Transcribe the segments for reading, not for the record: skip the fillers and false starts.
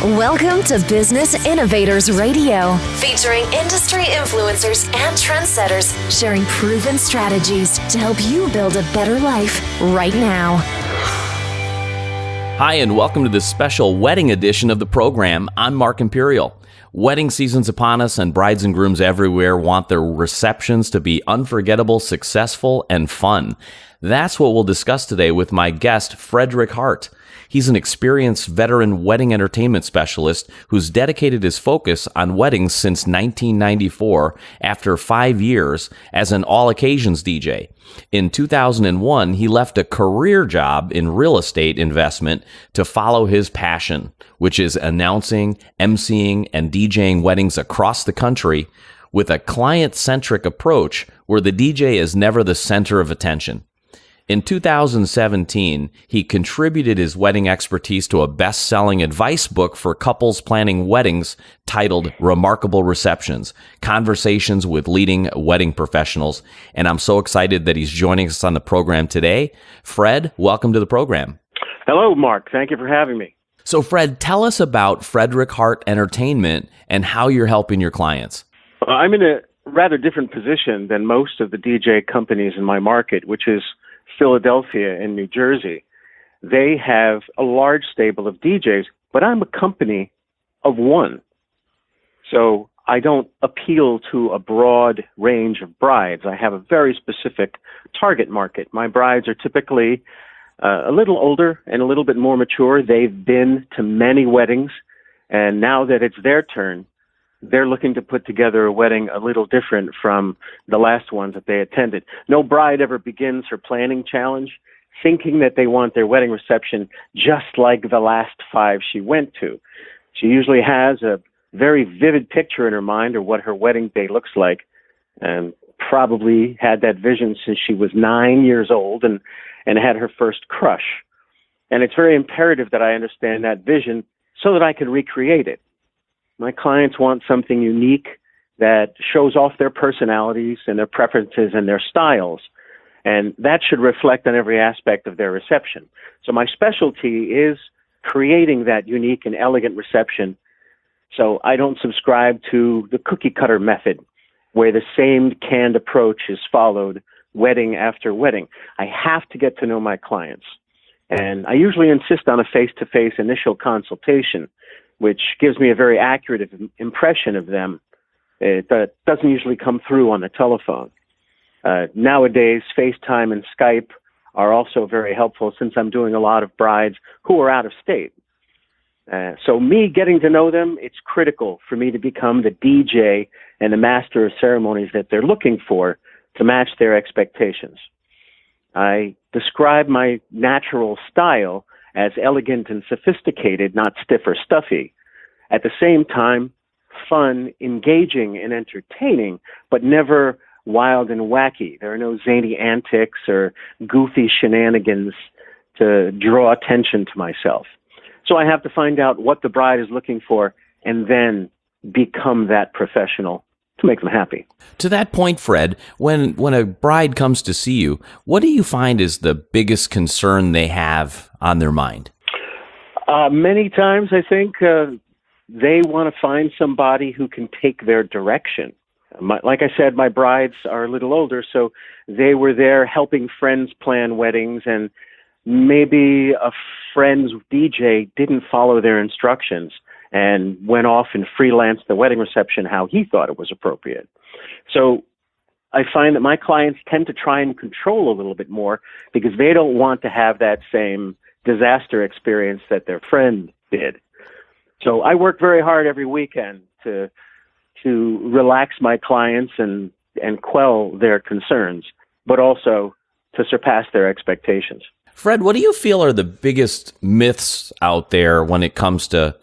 Welcome to Business Innovators Radio, featuring industry influencers and trendsetters sharing proven strategies to help you build a better life right now. Hi, and welcome to this special wedding edition of the program. I'm Mark Imperial. Wedding season's upon us, and brides and grooms everywhere want their receptions to be unforgettable, successful, and fun. That's what we'll discuss today with my guest, Frederick Hart. He's an experienced veteran wedding entertainment specialist who's dedicated his focus on weddings since 1994 after 5 years as an all-occasions DJ. In 2001, he left a career job in real estate investment to follow his passion, which is announcing, MCing, and DJing weddings across the country with a client-centric approach where the DJ is never the center of attention. In 2017, he contributed his wedding expertise to a best-selling advice book for couples planning weddings titled Remarkable Receptions, Conversations with Leading Wedding Professionals. And I'm so excited that he's joining us on the program today. Fred, welcome to the program. Hello, Mark. Thank you for having me. So, Fred, tell us about Frederick Hart Entertainment and how you're helping your clients. I'm in a rather different position than most of the DJ companies in my market, which is Philadelphia and New Jersey. They have a large stable of DJs, but I'm a company of one. So I don't appeal to a broad range of brides. I have a very specific target market. My brides are typically a little older and a little bit more mature. They've been to many weddings, and now that it's their turn, they're looking to put together a wedding a little different from the last ones that they attended. No bride ever begins her planning challenge thinking that they want their wedding reception just like the last 5 she went to. She usually has a very vivid picture in her mind of what her wedding day looks like, and probably had that vision since she was 9 years old and had her first crush. And it's very imperative that I understand that vision so that I can recreate it. My clients want something unique that shows off their personalities and their preferences and their styles, and that should reflect on every aspect of their reception. So my specialty is creating that unique and elegant reception. So I don't subscribe to the cookie cutter method where the same canned approach is followed wedding after wedding. I have to get to know my clients, and I usually insist on a face-to-face initial consultation, which gives me a very accurate impression of them. It doesn't usually come through on the telephone. Nowadays, FaceTime and Skype are also very helpful since I'm doing a lot of brides who are out of state. So me getting to know them, it's critical for me to become the DJ and the master of ceremonies that they're looking for to match their expectations. I describe my natural style as elegant and sophisticated, not stiff or stuffy. At the same time, fun, engaging, and entertaining, but never wild and wacky. There are no zany antics or goofy shenanigans to draw attention to myself. So I have to find out what the bride is looking for and then become that professional to make them happy. To that point, Fred, when a bride comes to see you, what do you find is the biggest concern they have on their mind? Many times, I think they want to find somebody who can take their direction. Like I said, my brides are a little older, so they were there helping friends plan weddings, and maybe a friend's DJ didn't follow their instructions and went off and freelanced the wedding reception how he thought it was appropriate. So I find that my clients tend to try and control a little bit more because they don't want to have that same disaster experience that their friend did. So I work very hard every weekend to relax my clients and quell their concerns, but also to surpass their expectations. Fred, what do you feel are the biggest myths out there when it comes to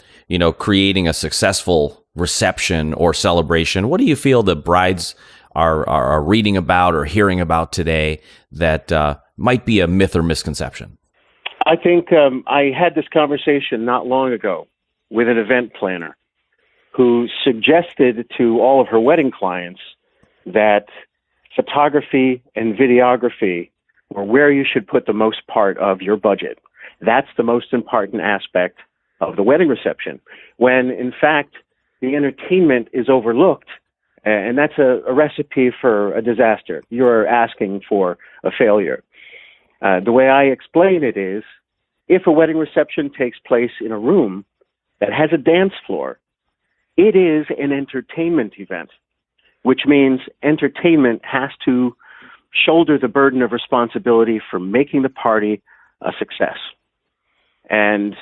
creating a successful reception or celebration? What do you feel the brides are reading about or hearing about today that might be a myth or misconception? I think I had this conversation not long ago with an event planner who suggested to all of her wedding clients that photography and videography were where you should put the most part of your budget. That's the most important aspect of the wedding reception, when in fact the entertainment is overlooked, and that's a recipe for a disaster. You're asking for a failure. The way I explain it is, if a wedding reception takes place in a room that has a dance floor, it is an entertainment event, which means entertainment has to shoulder the burden of responsibility for making the party a success. And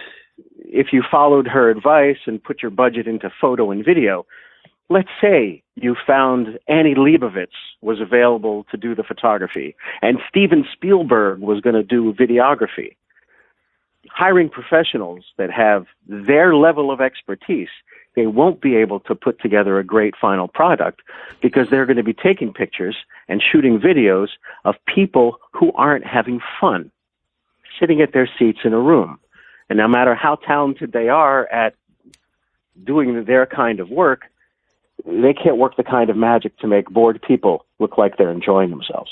if you followed her advice and put your budget into photo and video, let's say you found Annie Leibovitz was available to do the photography and Steven Spielberg was going to do videography. Hiring professionals that have their level of expertise, they won't be able to put together a great final product because they're going to be taking pictures and shooting videos of people who aren't having fun, sitting at their seats in a room. And no matter how talented they are at doing their kind of work, they can't work the kind of magic to make bored people look like they're enjoying themselves.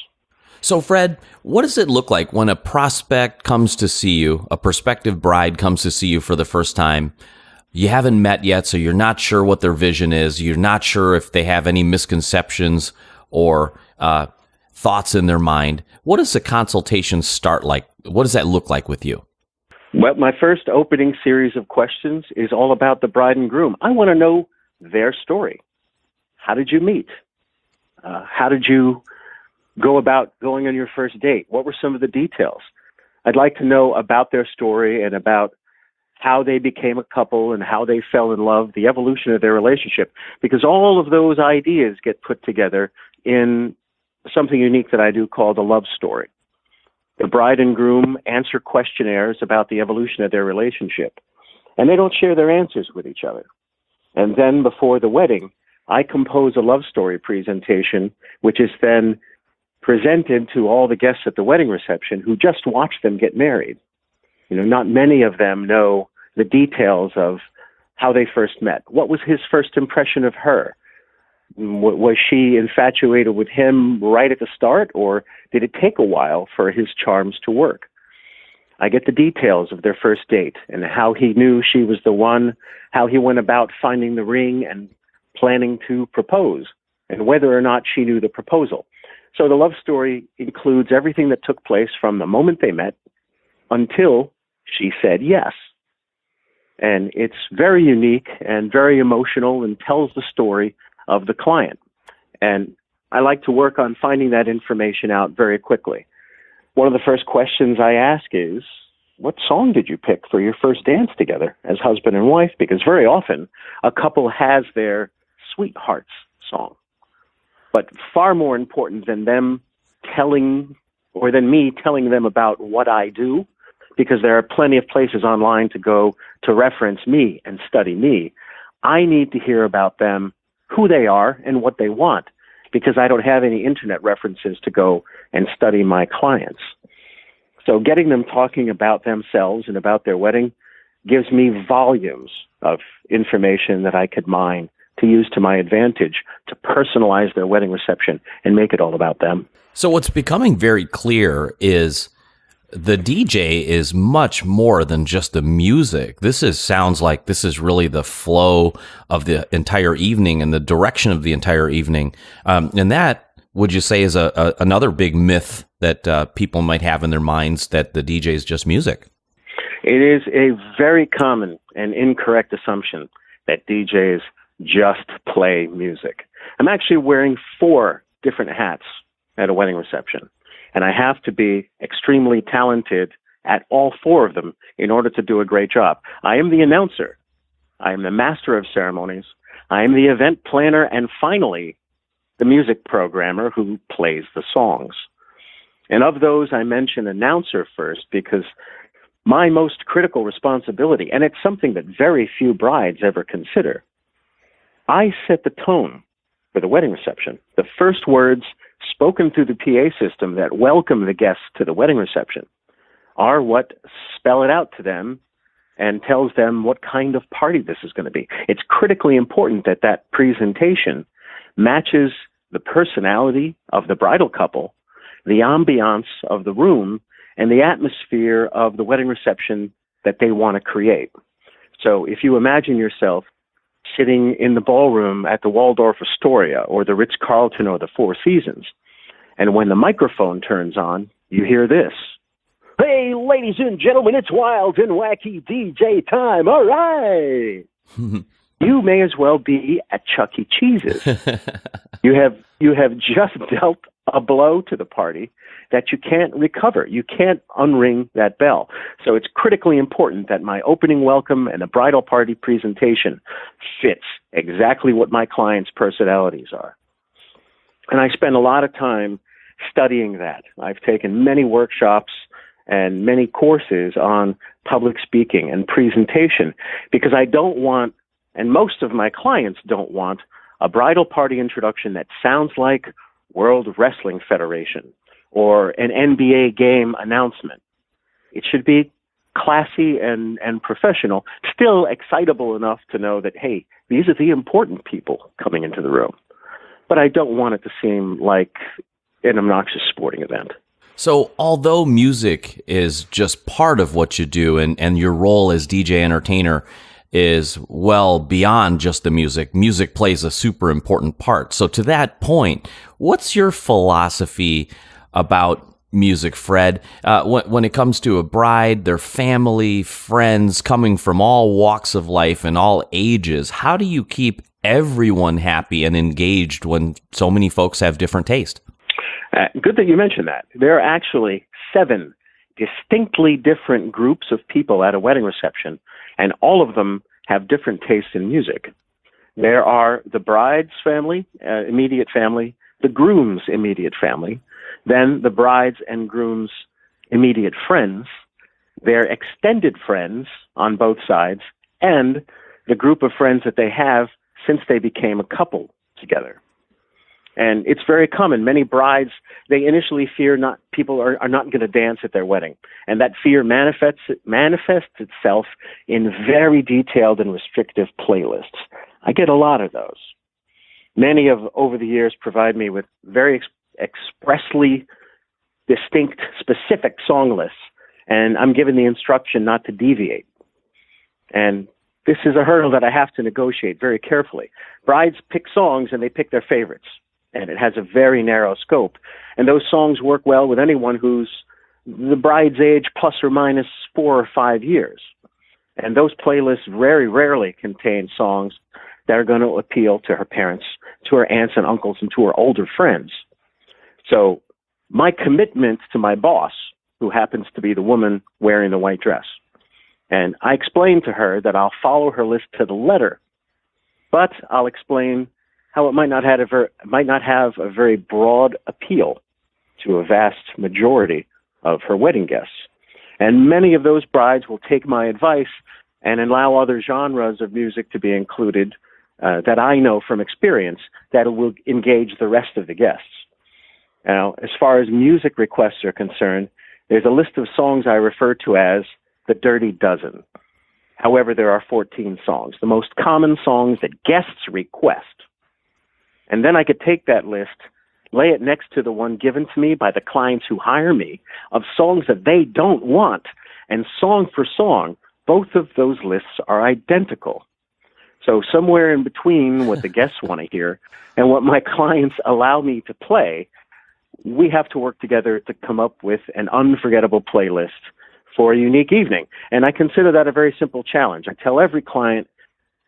So, Fred, what does it look like when a prospect comes to see you, a prospective bride comes to see you for the first time? You haven't met yet, so you're not sure what their vision is. You're not sure if they have any misconceptions or thoughts in their mind. What does the consultation start like? What does that look like with you? Well, my first opening series of questions is all about the bride and groom. I want to know their story. How did you meet? How did you go about going on your first date? What were some of the details? I'd like to know about their story and about how they became a couple and how they fell in love, the evolution of their relationship, because all of those ideas get put together in something unique that I do called a love story. The bride and groom answer questionnaires about the evolution of their relationship, and they don't share their answers with each other. And then before the wedding, I compose a love story presentation, which is then presented to all the guests at the wedding reception who just watched them get married. You know, not many of them know the details of how they first met. What was his first impression of her? Was she infatuated with him right at the start, or did it take a while for his charms to work? I get the details of their first date and how he knew she was the one, how he went about finding the ring and planning to propose, and whether or not she knew the proposal. So the love story includes everything that took place from the moment they met until she said yes. And it's very unique and very emotional and tells the story of the client. And I like to work on finding that information out very quickly. One of the first questions I ask is, what song did you pick for your first dance together as husband and wife? Because very often a couple has their sweetheart's song. But far more important than them telling, or than me telling them about what I do, because there are plenty of places online to go to reference me and study me, I need to hear about them, who they are, and what they want, because I don't have any internet references to go and study my clients. So getting them talking about themselves and about their wedding gives me volumes of information that I could mine to use to my advantage to personalize their wedding reception and make it all about them. So what's becoming very clear is the DJ is much more than just the music. Sounds like this is really the flow of the entire evening and the direction of the entire evening. And that, would you say, is another big myth that people might have in their minds, that the DJ is just music? It is a very common and incorrect assumption that DJs just play music. I'm actually wearing 4 different hats at a wedding reception, and I have to be extremely talented at all 4 of them in order to do a great job. I am the announcer. I am the master of ceremonies. I am the event planner, and finally, the music programmer who plays the songs. And of those, I mention announcer first because my most critical responsibility, and it's something that very few brides ever consider, I set the tone for the wedding reception. The first words spoken through the PA system that welcome the guests to the wedding reception are what spell it out to them and tells them what kind of party this is going to be. It's critically important that that presentation matches the personality of the bridal couple, the ambiance of the room, and the atmosphere of the wedding reception that they want to create. So if you imagine yourself sitting in the ballroom at the Waldorf Astoria or the Ritz-Carlton or the Four Seasons, and when the microphone turns on, you hear this. Hey, ladies and gentlemen, it's wild and wacky DJ time. All right. You may as well be at Chuck E. Cheese's. You have just dealt a blow to the party that you can't recover. You can't unring that bell. So it's critically important that my opening welcome and the bridal party presentation fits exactly what my clients' personalities are. And I spend a lot of time studying that. I've taken many workshops and many courses on public speaking and presentation because I don't want, and most of my clients don't want, a bridal party introduction that sounds like World Wrestling Federation or an NBA game announcement. It should be classy and professional, still excitable enough to know that, hey, these are the important people coming into the room. But I don't want it to seem like an obnoxious sporting event. So although music is just part of what you do and your role as DJ entertainer is well beyond just the music, music plays a super important part. So to that point, what's your philosophy about music, Fred? When it comes to a bride, their family, friends coming from all walks of life and all ages, how do you keep everyone happy and engaged when so many folks have different taste? Good that you mentioned that. There are actually 7 distinctly different groups of people at a wedding reception, and all of them have different tastes in music. There are the bride's family, immediate family, the groom's immediate family, then the bride's and groom's immediate friends, their extended friends on both sides, and the group of friends that they have since they became a couple together. And it's very common. Many brides, they initially fear people are not going to dance at their wedding. And that fear manifests itself in very detailed and restrictive playlists. I get a lot of those. Many have, over the years, provide me with very expressly distinct, specific song lists. And I'm given the instruction not to deviate. And this is a hurdle that I have to negotiate very carefully. Brides pick songs and they pick their favorites. And it has a very narrow scope. And those songs work well with anyone who's the bride's age plus or minus 4 or 5 years. And those playlists very rarely contain songs that are going to appeal to her parents, to her aunts and uncles, and to her older friends. So my commitment to my boss, who happens to be the woman wearing the white dress, and I explained to her that I'll follow her list to the letter, but I'll explain how it might not have a very broad appeal to a vast majority of her wedding guests. And many of those brides will take my advice and allow other genres of music to be included that I know from experience that will engage the rest of the guests. Now, as far as music requests are concerned, there's a list of songs I refer to as the Dirty Dozen. However, there are 14 songs, the most common songs that guests request. And then I could take that list, lay it next to the one given to me by the clients who hire me of songs that they don't want. And song for song, both of those lists are identical. So somewhere in between what the guests want to hear and what my clients allow me to play, we have to work together to come up with an unforgettable playlist for a unique evening. And I consider that a very simple challenge. I tell every client,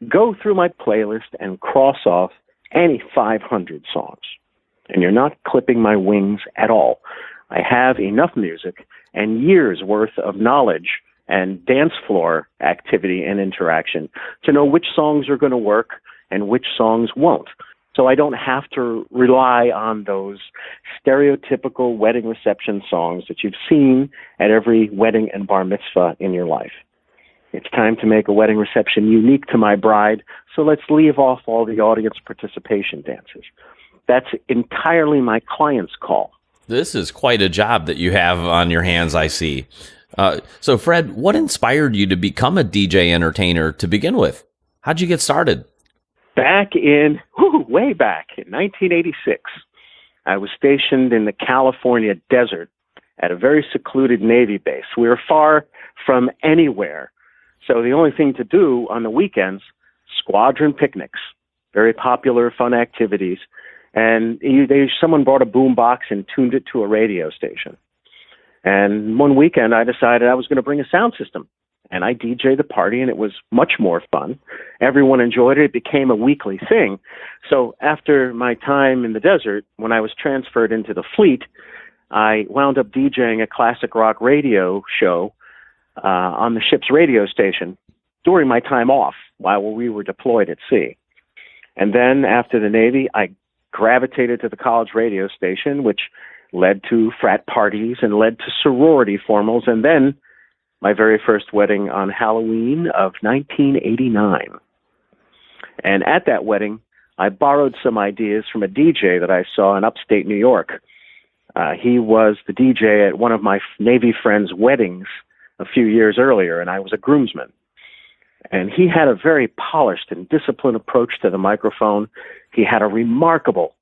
go through my playlist and cross off any 500 songs. And you're not clipping my wings at all. I have enough music and years worth of knowledge and dance floor activity and interaction to know which songs are going to work and which songs won't. So I don't have to rely on those stereotypical wedding reception songs that you've seen at every wedding and bar mitzvah in your life. It's time to make a wedding reception unique to my bride, so let's leave off all the audience participation dances. That's entirely my client's call. This is quite a job that you have on your hands, I see. So, Fred, what inspired you to become a DJ entertainer to begin with? How'd you get started? Way back in 1986, I was stationed in the California desert at a very secluded Navy base. We were far from anywhere. So the only thing to do on the weekends, squadron picnics, very popular, fun activities. And someone brought a boom box and tuned it to a radio station. And one weekend I decided I was going to bring a sound system. And I DJed the party, and it was much more fun. Everyone enjoyed it. It became a weekly thing. So after my time in the desert, when I was transferred into the fleet, I wound up DJing a classic rock radio show on the ship's radio station during my time off while we were deployed at sea. And then after the Navy, I gravitated to the college radio station, which led to frat parties and led to sorority formals, and then my very first wedding on Halloween of 1989. And at that wedding, I borrowed some ideas from a DJ that I saw in upstate New York. He was the DJ at one of my Navy friends' weddings a few years earlier, and I was a groomsman. And he had a very polished and disciplined approach to the microphone. He had a remarkable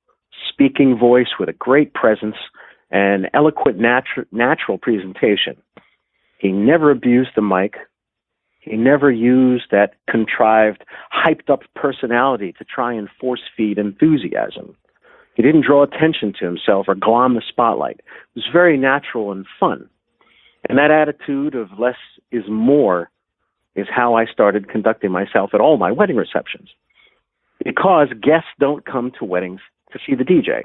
speaking voice with a great presence and eloquent natural presentation. He never abused the mic. He never used that contrived, hyped-up personality to try and force-feed enthusiasm. He didn't draw attention to himself or glom the spotlight. It was very natural and fun. And that attitude of less is more is how I started conducting myself at all my wedding receptions. Because guests don't come to weddings to see the DJ.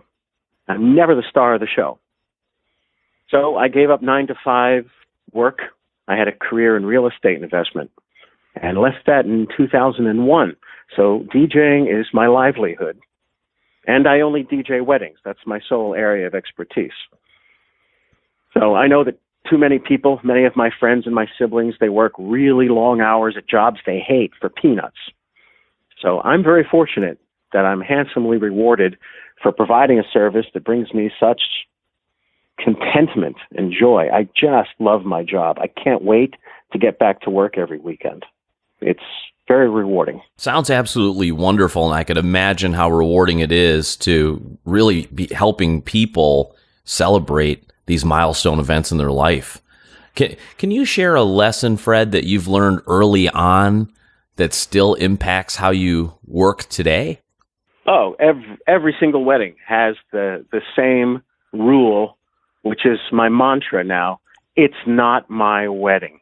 I'm never the star of the show. So I gave up 9-to-5 work. I had a career in real estate investment and left that in 2001. So DJing is my livelihood. And I only DJ weddings. That's my sole area of expertise. So I know that too many people, many of my friends and my siblings, they work really long hours at jobs they hate for peanuts. So I'm very fortunate that I'm handsomely rewarded for providing a service that brings me such contentment and joy. I just love my job. I can't wait to get back to work every weekend. It's very rewarding. Sounds absolutely wonderful, and I could imagine how rewarding it is to really be helping people celebrate these milestone events in their life. Can you share a lesson, Fred, that you've learned early on that still impacts how you work today? Oh, every single wedding has the same rule, which is my mantra now. It's not my wedding.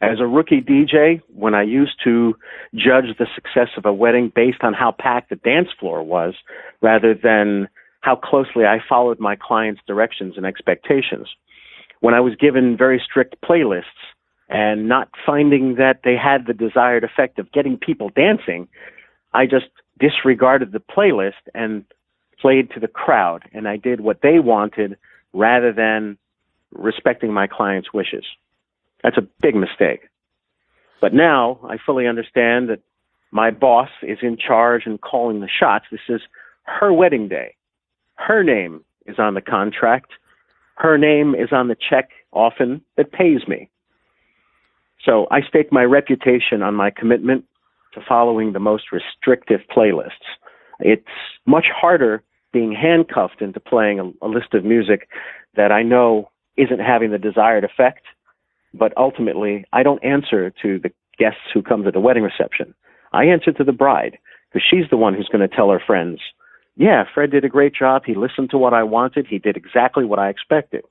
As a rookie DJ, when I used to judge the success of a wedding based on how packed the dance floor was, rather than how closely I followed my clients' directions and expectations, when I was given very strict playlists and not finding that they had the desired effect of getting people dancing, I just disregarded the playlist and played to the crowd, and I did what they wanted rather than respecting my clients' wishes. That's a big mistake. But now I fully understand that my boss is in charge and calling the shots. This is her wedding day. Her name is on the contract. Her name is on the check often that pays me. So I stake my reputation on my commitment to following the most restrictive playlists. It's much harder being handcuffed into playing a list of music that I know isn't having the desired effect. But ultimately, I don't answer to the guests who come to the wedding reception. I answer to the bride, because she's the one who's going to tell her friends, yeah, Fred did a great job. He listened to what I wanted. He did exactly what I expected.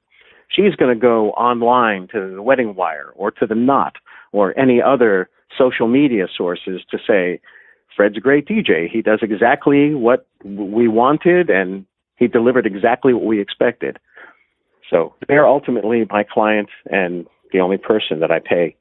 She's going to go online to the Wedding Wire or to the Knot or any other social media sources to say, Fred's a great DJ. He does exactly what we wanted, and he delivered exactly what we expected. So they're ultimately my client and the only person that I pay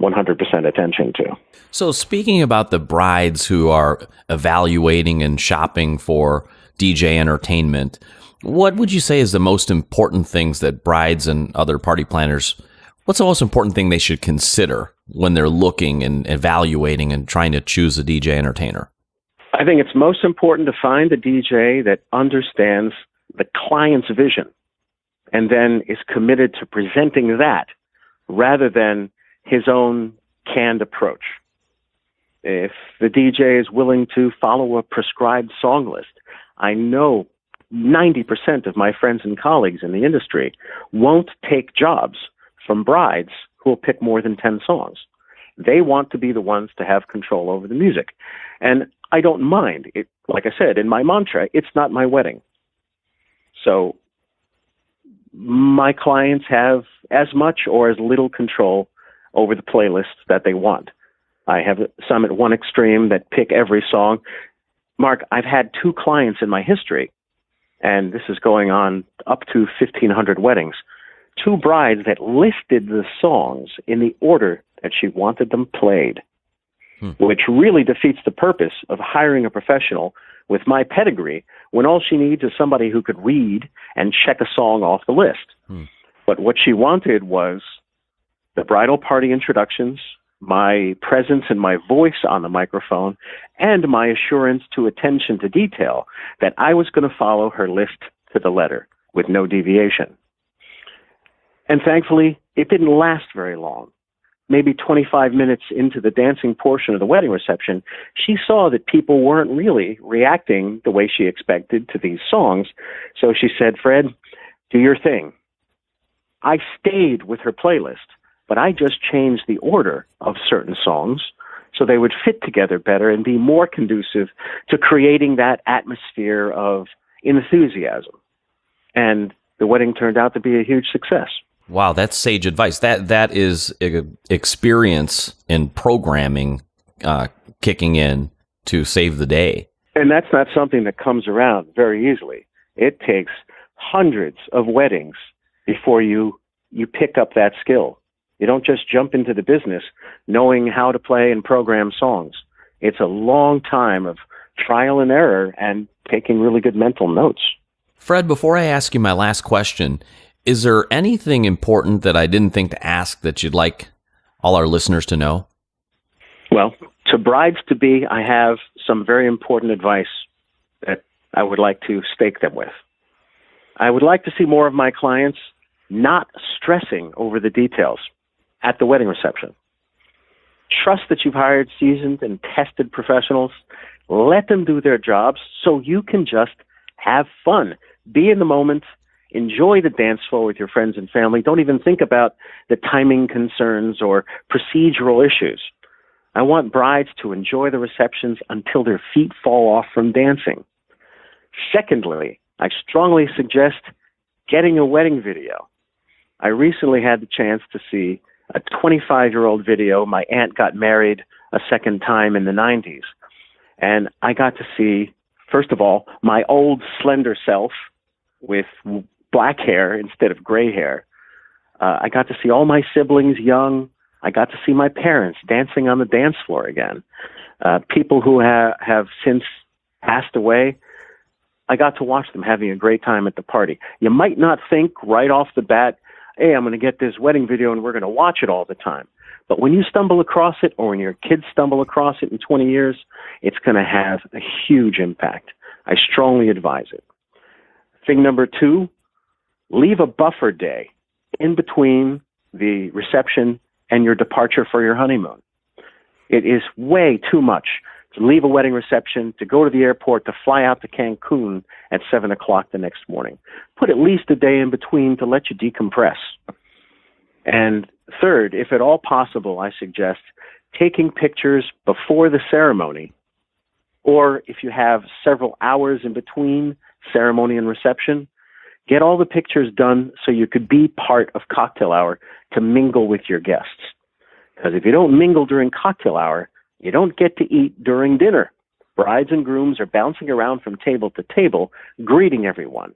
100% attention to. So speaking about the brides who are evaluating and shopping for DJ entertainment, what would you say is the most important things that brides and other party planners, what's the most important thing they should consider when they're looking and evaluating and trying to choose a DJ entertainer? I think it's most important to find a DJ that understands the client's vision and then is committed to presenting that rather than his own canned approach. If the DJ is willing to follow a prescribed song list, I know 90% of my friends and colleagues in the industry won't take jobs from brides who will pick more than 10 songs. They want to be the ones to have control over the music. And I don't mind. It, like I said, in my mantra, it's not my wedding. So my clients have as much or as little control over the playlists that they want. I have some at one extreme that pick every song. Mark, I've had 2 clients in my history, and this is going on up to 1,500 weddings, 2 brides that listed the songs in the order that she wanted them played, which really defeats the purpose of hiring a professional with my pedigree when all she needs is somebody who could read and check a song off the list. But what she wanted was the bridal party introductions, my presence and my voice on the microphone, and my assurance to attention to detail that I was going to follow her list to the letter with no deviation. And thankfully, it didn't last very long. Maybe 25 minutes into the dancing portion of the wedding reception, she saw that people weren't really reacting the way she expected to these songs. So she said, "Fred, do your thing." I stayed with her playlist, but I just changed the order of certain songs so they would fit together better and be more conducive to creating that atmosphere of enthusiasm. And the wedding turned out to be a huge success. Wow, that's sage advice. That is experience in programming kicking in to save the day. And that's not something that comes around very easily. It takes hundreds of weddings before you pick up that skill. You don't just jump into the business knowing how to play and program songs. It's a long time of trial and error and taking really good mental notes. Fred, before I ask you my last question, is there anything important that I didn't think to ask that you'd like all our listeners to know? Well, to brides-to-be, I have some very important advice that I would like to stake them with. I would like to see more of my clients not stressing over the details at the wedding reception. Trust that you've hired seasoned and tested professionals. Let them do their jobs so you can just have fun. Be in the moment. Enjoy the dance floor with your friends and family. Don't even think about the timing concerns or procedural issues. I want brides to enjoy the receptions until their feet fall off from dancing. Secondly, I strongly suggest getting a wedding video. I recently had the chance to see a 25-year-old video. My aunt got married a second time in the 90s. And I got to see, first of all, my old slender self with black hair instead of gray hair. I got to see all my siblings young. I got to see my parents dancing on the dance floor again. People who have since passed away, I got to watch them having a great time at the party. You might not think right off the bat, hey, I'm going to get this wedding video and we're going to watch it all the time. But when you stumble across it, or when your kids stumble across it in 20 years, it's going to have a huge impact. I strongly advise it. Thing number 2, leave a buffer day in between the reception and your departure for your honeymoon. It is way too much to leave a wedding reception, to go to the airport, to fly out to Cancun at 7 o'clock the next morning. Put at least a day in between to let you decompress. And third, if at all possible, I suggest taking pictures before the ceremony, or if you have several hours in between ceremony and reception, get all the pictures done so you could be part of cocktail hour to mingle with your guests. Because if you don't mingle during cocktail hour, you don't get to eat during dinner. Brides and grooms are bouncing around from table to table, greeting everyone.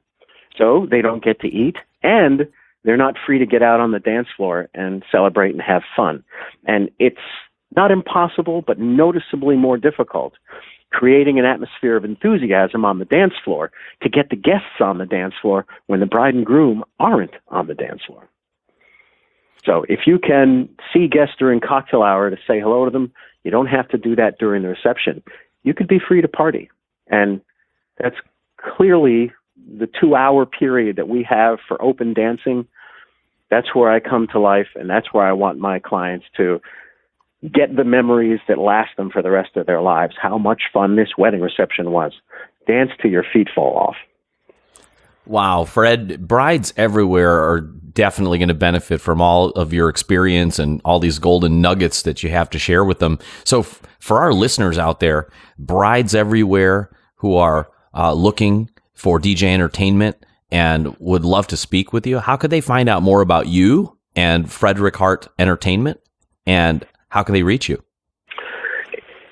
So they don't get to eat, and they're not free to get out on the dance floor and celebrate and have fun. And it's not impossible, but noticeably more difficult, creating an atmosphere of enthusiasm on the dance floor to get the guests on the dance floor when the bride and groom aren't on the dance floor. So if you can see guests during cocktail hour to say hello to them, you don't have to do that during the reception. You could be free to party. And that's clearly the 2-hour period that we have for open dancing. That's where I come to life, and that's where I want my clients to get the memories that last them for the rest of their lives. How much fun this wedding reception was. Dance till your feet fall off. Wow, Fred, brides everywhere are definitely going to benefit from all of your experience and all these golden nuggets that you have to share with them. So for our listeners out there, brides everywhere who are looking for DJ entertainment and would love to speak with you, how could they find out more about you and Frederick Hart Entertainment, and how can they reach you?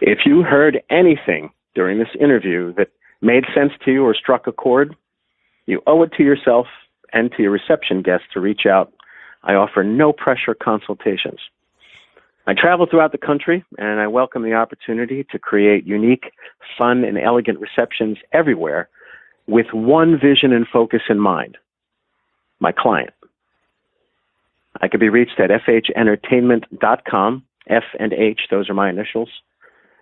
If you heard anything during this interview that made sense to you or struck a chord, you owe it to yourself and to your reception guests to reach out. I offer no pressure consultations. I travel throughout the country, and I welcome the opportunity to create unique, fun, and elegant receptions everywhere with one vision and focus in mind: my client. I can be reached at fhentertainment.com. F and H, those are my initials.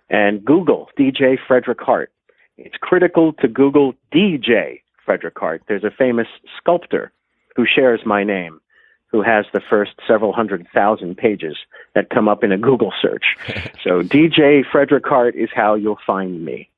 And Google DJ Frederick Hart. It's critical to Google DJ Frederick Hart. There's a famous sculptor who shares my name, who has the first several 100,000 pages that come up in a Google search. So DJ Frederick Hart is how you'll find me.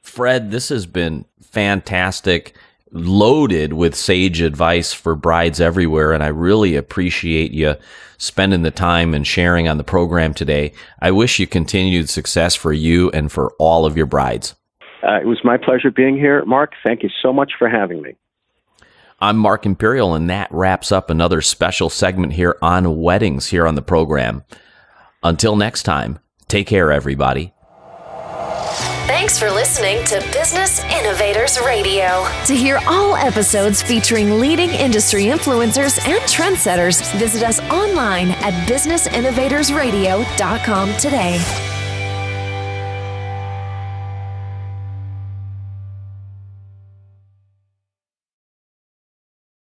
Fred, this has been fantastic, loaded with sage advice for brides everywhere, and I really appreciate you spending the time and sharing on the program today. I wish you continued success for you and for all of your brides. It was my pleasure being here, Mark. Thank you so much for having me. I'm Mark Imperial, and that wraps up another special segment here on weddings here on the program. Until next time, take care, everybody. Thanks for listening to Business Innovators Radio. To hear all episodes featuring leading industry influencers and trendsetters, visit us online at businessinnovatorsradio.com today.